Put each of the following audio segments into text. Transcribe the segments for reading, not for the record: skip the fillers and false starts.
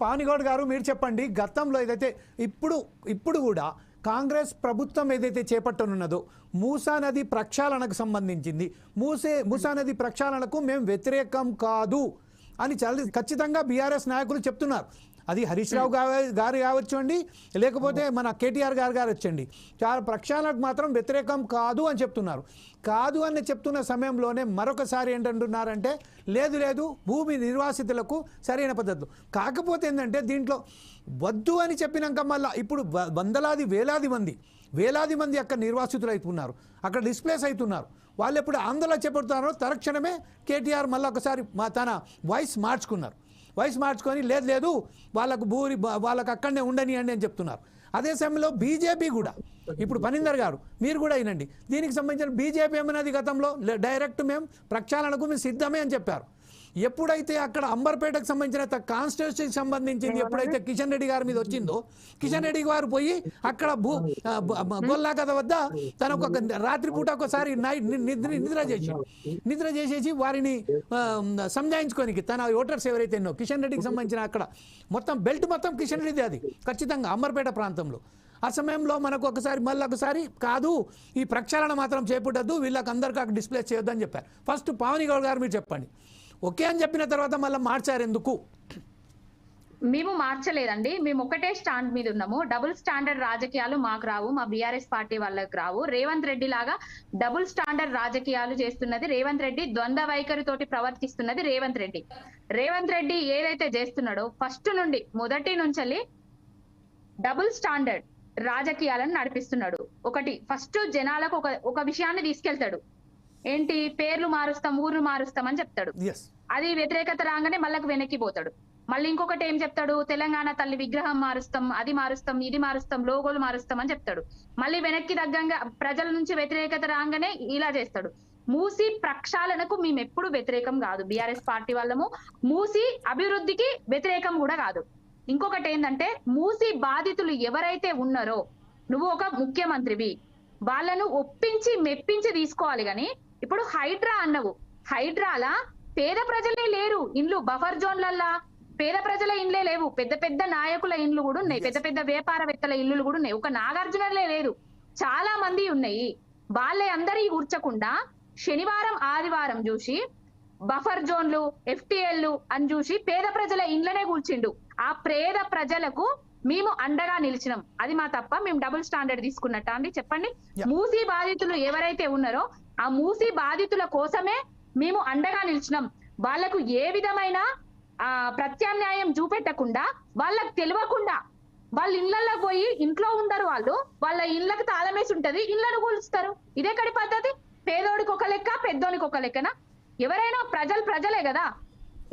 పానిగౌడ్ గారు మీరు చెప్పండి, గతంలో ఏదైతే ఇప్పుడు కూడా కాంగ్రెస్ ప్రభుత్వం ఏదైతే చేపట్టనున్నదో మూసా నది ప్రక్షాళనకు సంబంధించింది, మూసా నది ప్రక్షాళనకు మేము వ్యతిరేకం కాదు అని చాలా ఖచ్చితంగా బీఆర్ఎస్ నాయకులు చెప్తున్నారు. అది హరీష్ రావు గారు కావచ్చు అండి, లేకపోతే మన కేటీఆర్ గారు వచ్చండి, చాలా ప్రక్షాళనకు మాత్రం వ్యతిరేకం కాదు అని చెప్తున్నారు. కాదు అని చెప్తున్న సమయంలోనే మరొకసారి ఏంటంటున్నారంటే లేదు భూమి నిర్వాసితులకు సరైన పద్ధతులు. కాకపోతే ఏంటంటే దీంట్లో వద్దు అని చెప్పినాక మళ్ళీ ఇప్పుడు వేలాది మంది అక్కడ నిర్వాసితులు అవుతున్నారు, అక్కడ డిస్ప్లేస్ అవుతున్నారు. వాళ్ళు ఎప్పుడు ఆందోళన చేపడుతున్నారో తక్షణమే కేటీఆర్ మళ్ళీ ఒకసారి తన వాయిస్ మార్చుకొని లేదు వాళ్ళకు అక్కడనే ఉండనియండి అని చెప్తున్నారు. అదే సమయంలో బీజేపీ కూడా ఇప్పుడు పనిందర్ గారు మీరు కూడా అయినండి, దీనికి సంబంధించిన బీజేపీ ఏమన్నది గతంలో డైరెక్ట్ మేము ప్రక్షాళనకు మేము సిద్ధమే అని చెప్పారు. ఎప్పుడైతే అక్కడ అంబర్పేటకు సంబంధించిన కాన్స్టిట్యూన్సీకి సంబంధించింది ఎప్పుడైతే కిషన్ రెడ్డి గారి మీద వచ్చిందో, కిషన్ రెడ్డి గారు పోయి అక్కడ గొల్లా కథ వద్ద తనకు ఒక రాత్రిపూట ఒకసారి నిద్ర చేసేసి వారిని సంజాయించుకోనికి తన ఓటర్స్ ఎవరైతే ఎన్నో కిషన్ రెడ్డికి సంబంధించిన అక్కడ బెల్ట్ మొత్తం కిషన్ రెడ్డిది అది ఖచ్చితంగా అంబర్పేట ప్రాంతంలో. ఆ సమయంలో మనకు ఒకసారి కాదు ఈ ప్రక్షాళన మాత్రం చేపట్టద్దు, వీళ్ళకి అందరికీ అక్కడ డిస్ప్లే చేయొద్దని చెప్పారు. ఫస్ట్ పావనిగౌడ్ గారు మీరు చెప్పండి, ఓకే అని చెప్పిన తర్వాత మళ్ళీ మార్చారు ఎందుకు? మేము మార్చలేదండి, మేము ఒకటే స్టాండ్ మీద ఉన్నాము. డబుల్ స్టాండర్డ్ రాజకీయాలు మాకు రావు, మా బీఆర్ఎస్ పార్టీ వాళ్ళకి రావు. రేవంత్ రెడ్డి లాగా డబుల్ స్టాండర్డ్ రాజకీయాలు చేస్తున్నది రేవంత్ రెడ్డి, ద్వంద్వ వైఖరితోటి ప్రవర్తిస్తున్నది రేవంత్ రెడ్డి ఏదైతే చేస్తున్నాడో ఫస్ట్ నుండి మొదటి నుంచి డబుల్ స్టాండర్డ్ రాజకీయాలను నడిపిస్తున్నాడు. ఒకటి ఫస్ట్ జనాలకు ఒక విషయాన్ని తీసుకెళ్తాడు, ఏంటి పేర్లు మారుస్తాం ఊర్లు మారుస్తాం అని చెప్తాడు. అది వ్యతిరేకత రాగానే మళ్ళీ వెనక్కి పోతాడు. మళ్ళీ ఇంకొకటి ఏం చెప్తాడు, తెలంగాణ తల్లి విగ్రహం మారుస్తాం, అది మారుస్తాం, ఇది మారుస్తాం, లోగోలు మారుస్తాం అని చెప్తాడు. మళ్ళీ వెనక్కి తగ్గంగా ప్రజల నుంచి వ్యతిరేకత రాగానే ఇలా చేస్తాడు. మూసి ప్రక్షాళనకు మేము ఎప్పుడు వ్యతిరేకం కాదు, బీఆర్ఎస్ పార్టీ వాళ్ళము మూసి అభివృద్ధికి వ్యతిరేకం కూడా కాదు. ఇంకొకటి ఏంటంటే మూసి బాధితులు ఎవరైతే ఉన్నారో నువ్వు ఒక ముఖ్యమంత్రివి, వాళ్ళను ఒప్పించి మెప్పించి తీసుకోవాలి. గాని ఇప్పుడు హైడ్రా అన్నవు, హైడ్రాలా పేద ప్రజలే లేరు ఇండ్లు, బఫర్ జోన్లల్లా పేద ప్రజల ఇండ్లే లేవు, పెద్ద నాయకుల ఇండ్లు కూడా ఉన్నాయి, పెద్ద వ్యాపారవేత్తల ఇల్లులు కూడా ఉన్నాయి, ఒక నాగార్జునలే లేదు, చాలా మంది ఉన్నాయి. వాళ్ళే అందరి కూర్చకుండా శనివారం ఆదివారం చూసి బఫర్ జోన్లు ఎఫ్టీఎల్లు అని చూసి పేద ప్రజల ఇండ్లనే కూర్చిండు. ఆ పేద ప్రజలకు మేము అండగా నిలిచినాం, అది మా తప్ప మేము డబుల్ స్టాండర్డ్ తీసుకున్నట్ట అండి? చెప్పండి. మూసీ బాధితులు ఎవరైతే ఉన్నారో ఆ మూసీ బాధితుల కోసమే మేము అండగా నిలిచినాం. వాళ్లకు ఏ విధమైన ప్రత్యామ్నాయం చూపెట్టకుండా, వాళ్ళకు తెలియకుండా వాళ్ళ ఇళ్లలో పోయి ఇంట్లో ఉండరు, వాళ్ళ ఇళ్లకు తాళమేసి ఉంటది, ఇళ్లను కూల్చుతారు. ఇదేకడి పద్ధతి? పేదోడికి ఒక లెక్క, పెద్దోడికి ఒక లెక్కన? ఎవరైనా ప్రజలే కదా,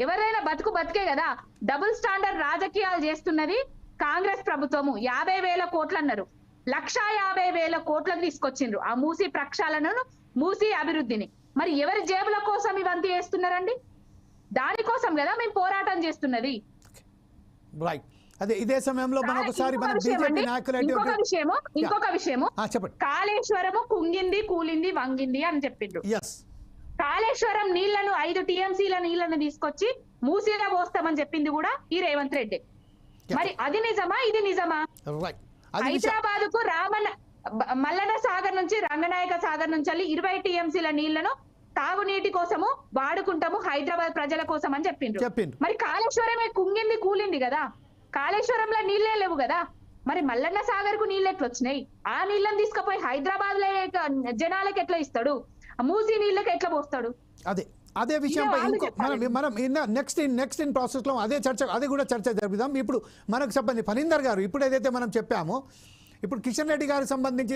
ఎవరైనా బతికే కదా. డబుల్ స్టాండర్డ్ రాజకీయాలు చేస్తున్నది కాంగ్రెస్ ప్రభుత్వము. 50,000 కోట్లు అన్నారు, 150,000 కోట్లకు తీసుకొచ్చిండ్రు ఆ మూసీ ప్రక్షాళనను, మూసీ అభివృద్ధిని. మరి ఎవరి జేబుల కోసం ఇవంతా చేస్తున్నారండి? దానికోసం కదా మేము పోరాటం చేస్తున్నది. ఇదే సమయంలో ఇంకొక విషయము కాళేశ్వరము కుంగింది కూలింది వంగింది అని చెప్పిండ్రు. కాళేశ్వరం నీళ్లను 5 టీఎంసీల నీళ్లను తీసుకొచ్చి మూసీగా పోస్తామని చెప్పింది కూడా ఈ రేవంత్ రెడ్డి. మరి అది నిజమా, ఇది నిజమా? హైదరాబాద్ కు మల్లన్న సాగర్ నుంచి రంగనాయక సాగర్ నుంచి 20 టీఎంసీల నీళ్లను తాగునీటి కోసము వాడుకుంటాము హైదరాబాద్ ప్రజల కోసం అని చెప్పిండ్రు. మరి కాళేశ్వరమే కుంగింది కూలింది కదా, కాళేశ్వరంలో నీళ్లే లేవు కదా, మరి మల్లన్న సాగర్ కు నీళ్ళు ఎట్లా వచ్చినాయి? ఆ నీళ్లను తీసుకుపోయి హైదరాబాద్ లో జనాలకు ఎట్లా ఇస్తాడు? మూసీ నీళ్ళకి ఎట్లా పోస్తాడు? అదే విషయంపై మనం నెక్స్ట్ ఇన్ ప్రాసెస్ లో అదే కూడా చర్చ జరుపుదాం. ఇప్పుడు మనకు సంబంధించి పనిందర్ గారు ఇప్పుడు ఏదైతే మనం చెప్పామో, ఇప్పుడు కిషన్ రెడ్డి గారికి సంబంధించి